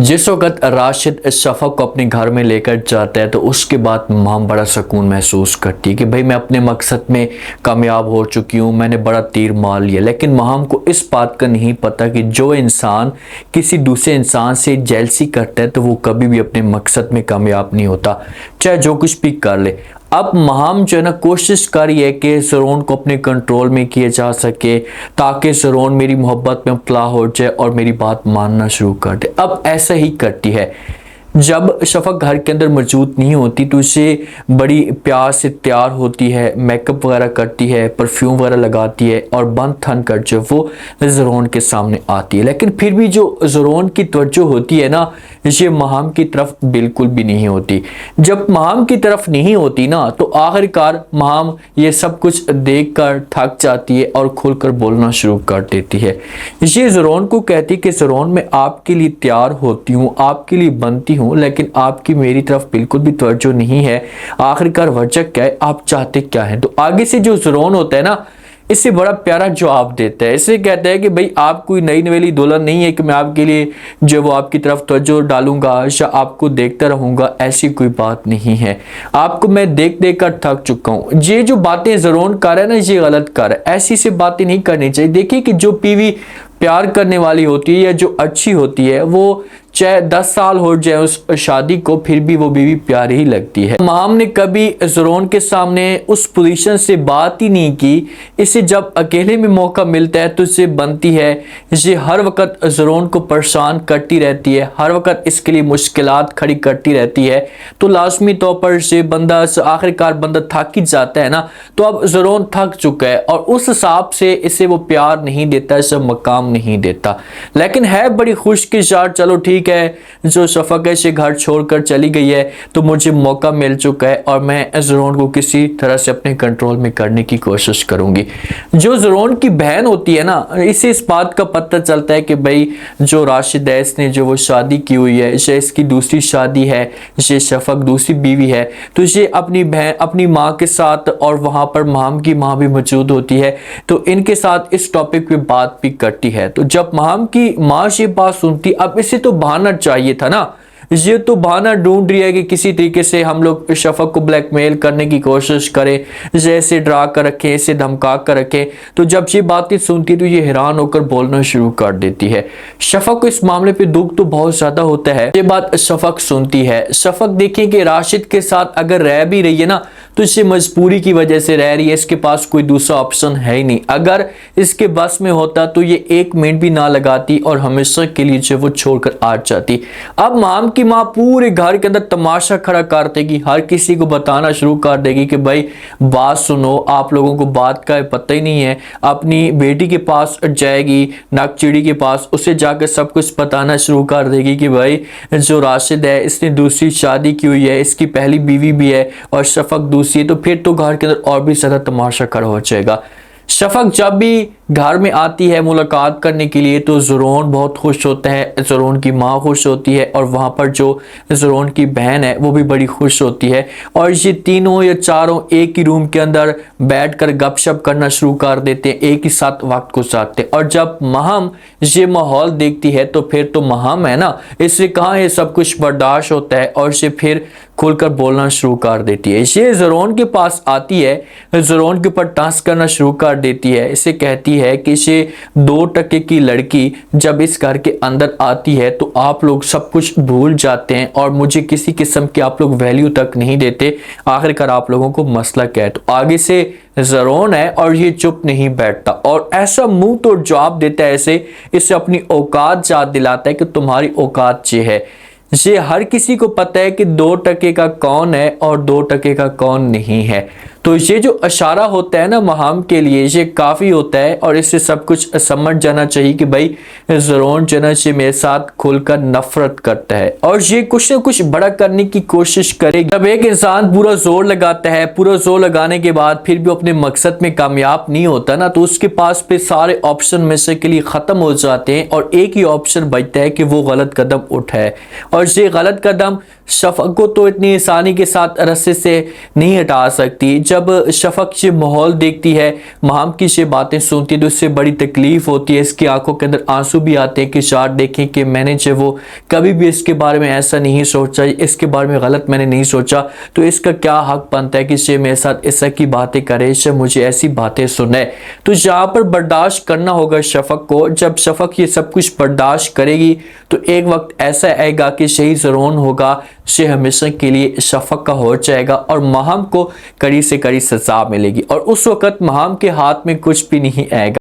जिस वक्त राशिद शफक को अपने घर में लेकर जाता है तो उसके बाद माम बड़ा सुकून महसूस करती है कि भाई मैं अपने मकसद में कामयाब हो चुकी हूँ, मैंने बड़ा तीर मार लिया। लेकिन माम को इस बात का नहीं पता कि जो इंसान किसी दूसरे इंसान से जेलसी करता है तो वो कभी भी अपने मकसद में कामयाब नहीं होता, चाहे जो कुछ भी कर ले। अब महाम जो है ना कोशिश कर रही है कि ज़रोन को अपने कंट्रोल में किया जा सके ताकि ज़रोन मेरी मोहब्बत में मुब्तला हो जाए और मेरी बात मानना शुरू कर दे। अब ऐसा ही करती है। जब शफक घर के अंदर मौजूद नहीं होती तो उसे बड़ी प्यार से तैयार होती है, मेकअप वगैरह करती है, परफ्यूम वगैरह लगाती है और बंद थन कर जो वो ज़रोन के सामने आती है। लेकिन फिर भी जो ज़रोन की तवज्जो होती है ना, ये महाम की तरफ बिल्कुल भी नहीं होती। जब महाम की तरफ नहीं होती ना तो आखिरकार महाम ये सब कुछ देख कर थक जाती है और खुलकर बोलना शुरू कर देती है। ये ज़रोन को कहती है कि ज़रोन मैं आपके लिए तैयार होती हूँ, आपके लिए बनती हूँ, लेकिन आपकी मेरी तरफ बिल्कुल भी तवज्जो नहीं है। आखिरकार वजह क्या है, आप चाहते क्या है? तो आगे से जो ज़रोन होता है ना इससे बड़ा प्यारा जवाब देता है। इसे कहता है कि भाई आप कोई नई नवेली दुल्हन नहीं है कि मैं आपके लिए जो वो आपकी तरफ तवज्जो डालूंगा या आपको देखता रहूंगा, ऐसी कोई बात नहीं है। आपको मैं देख देख कर थक चुका हूँ। ये जो बातें ज़रोन कर रहा है ना ये गलत कर रहा है, ऐसी से बातें नहीं करनी चाहिए। देखिए कि जो बीवी प्यार करने वाली होती है या जो अच्छी होती है वो चाहे 10 साल हो जाए उस शादी को फिर भी वो बीवी प्यारी ही लगती है। महाम ने कभी ज़रोन के सामने उस पोजीशन से बात ही नहीं की। इसे जब अकेले में मौका मिलता है तो इसे बनती है ये हर वक्त ज़रोन को परेशान करती रहती है, हर वक्त इसके लिए मुश्किलात खड़ी करती रहती है। तो लाजमी तौर पर ये बंदा आखिरकार बंदा थक ही जाता है ना। तो अब ज़रोन थक चुका है और उस हिसाब से इसे वो प्यार नहीं देता, इसे मकाम नहीं देता। लेकिन है बड़ी खुशकिस्मत, चलो ठीक है, जो शफक है से घर छोड़कर चली गई है तो मुझे मौका मिल चुका है और मैं ज़रोन को किसी तरह से अपने कंट्रोल में करने की कोशिश करूंगी। जो ज़रोन की बहन होती है ना इसे इस बात का पता चलता है कि भाई जो राशिद है इसने जो वो शादी की हुई है, ये इसकी दूसरी शादी है, ये शफक दूसरी बीवी है। तो ये अपनी बहन अपनी माँ के साथ और वहाँ पर महाम की माँ भी मौजूद होती है तो इनके साथ इस टॉपिक पे बात भी करती है। तो जब महाम की माँ ये बात सुनती, अब इसे तो बहाना चाहिए था ना, ये तो बहाना ढूंढ रही है कि किसी तरीके से हम लोग शफक को ब्लैकमेल करने की कोशिश करें, जैसे डरा कर रखें, इसे धमका कर रखें। तो जब ये बातें सुनती है तो ये हैरान होकर बोलना शुरू कर देती है। शफक को इस मामले पे दुख तो बहुत ज्यादा होता है। ये बात शफक सुनती है। शफक देखिए कि राशिद के साथ अगर रह भी रही है ना तो इसे मजबूरी की वजह से रह रही है, इसके पास कोई दूसरा ऑप्शन है ही नहीं। अगर इसके बस में होता तो ये 1 मिनट भी ना लगाती और हमेशा के लिए जो वो छोड़कर आ जाती। अब माम की माँ पूरे घर के अंदर तमाशा खड़ा कर देगी, हर किसी को बताना शुरू कर देगी कि भाई बात सुनो, आप लोगों को बात का पता ही नहीं है। अपनी बेटी के पास जाएगी, नकचिड़ी के पास, उसे जाकर सब कुछ बताना शुरू कर देगी कि भाई जो राशिद है इसने दूसरी शादी की हुई है, इसकी पहली बीवी भी है और शफक दूसरी। तो फिर तो घर के अंदर और भी ज्यादा तमाशा खड़ा हो जाएगा। शफक जब भी घर में आती है मुलाकात करने के लिए तो ज़रोन बहुत खुश होता है, ज़रोन की माँ खुश होती है और वहाँ पर जो ज़रोन की बहन है वो भी बड़ी खुश होती है। और ये तीनों या चारों एक ही रूम के अंदर बैठकर गपशप करना शुरू कर देते हैं, एक ही साथ वक्त गुजारते हैं। और जब महाम ये माहौल देखती है तो फिर तो महाम है ना, इससे कहाँ ये सब कुछ बर्दाश्त होता है और इसे फिर खुलकर बोलना शुरू कर देती है। ये ज़रोन के पास आती है, ज़रोन के ऊपर टास्क करना शुरू कर देती है। इसे कहती है कि ये 2% की लड़की जब इस घर के अंदर आती है तो आप लोग सब कुछ भूल जाते हैं और मुझे किसी किस्म की आप लोग वैल्यू तक नहीं देते। आखिरकार आप लोगों को मसला क्या है? तो आगे से ज़रोन है और ये चुप नहीं बैठता और ऐसा मुंह तोड़ जवाब देता है, इसे अपनी औकात याद दिलाता है कि तुम्हारी औकात ये है। ये हर किसी को पता है कि 2% का कौन है और 2% का कौन नहीं है। तो ये जो इशारा होता है ना महाम के लिए ये काफ़ी होता है और इससे सब कुछ समझ जाना चाहिए कि भाई ज़रोन जना से मेरे साथ खुलकर नफरत करता है और ये कुछ ना कुछ बड़ा करने की कोशिश करेगी। जब एक इंसान पूरा जोर लगाता है, पूरा जोर लगाने के बाद फिर भी अपने मकसद में कामयाब नहीं होता ना तो उसके पास पे सारे ऑप्शन में से के लिए ख़त्म हो जाते हैं और एक ही ऑप्शन बचता है कि वो गलत कदम उठाए। और ये गलत कदम शफक को तो इतनी आसानी के साथ रस्से से नहीं हटा सकती। जब शफक ये माहौल देखती है, महाम की ये बातें सुनती है, तो इससे बड़ी तकलीफ होती है। इसकी आंखों के अंदर आंसू भी आते हैं कि शायद देखें कि मैंने जो वो कभी भी इसके बारे में ऐसा नहीं सोचा, इसके बारे में गलत मैंने नहीं सोचा, तो इसका क्या हक बनता है कि ये मेरे साथ ऐसा की बातें करे, ये मुझे ऐसी बातें सुने। तो यहाँ पर बर्दाश्त करना होगा शफक को। जब शफक ये सब कुछ बर्दाश्त करेगी तो एक वक्त ऐसा आएगा कि शही ज़रून होगा, से हमेशा के लिए शफक का हो जाएगा और महाम को कड़ी से कड़ी सजा मिलेगी और उस वक्त महाम के हाथ में कुछ भी नहीं आएगा।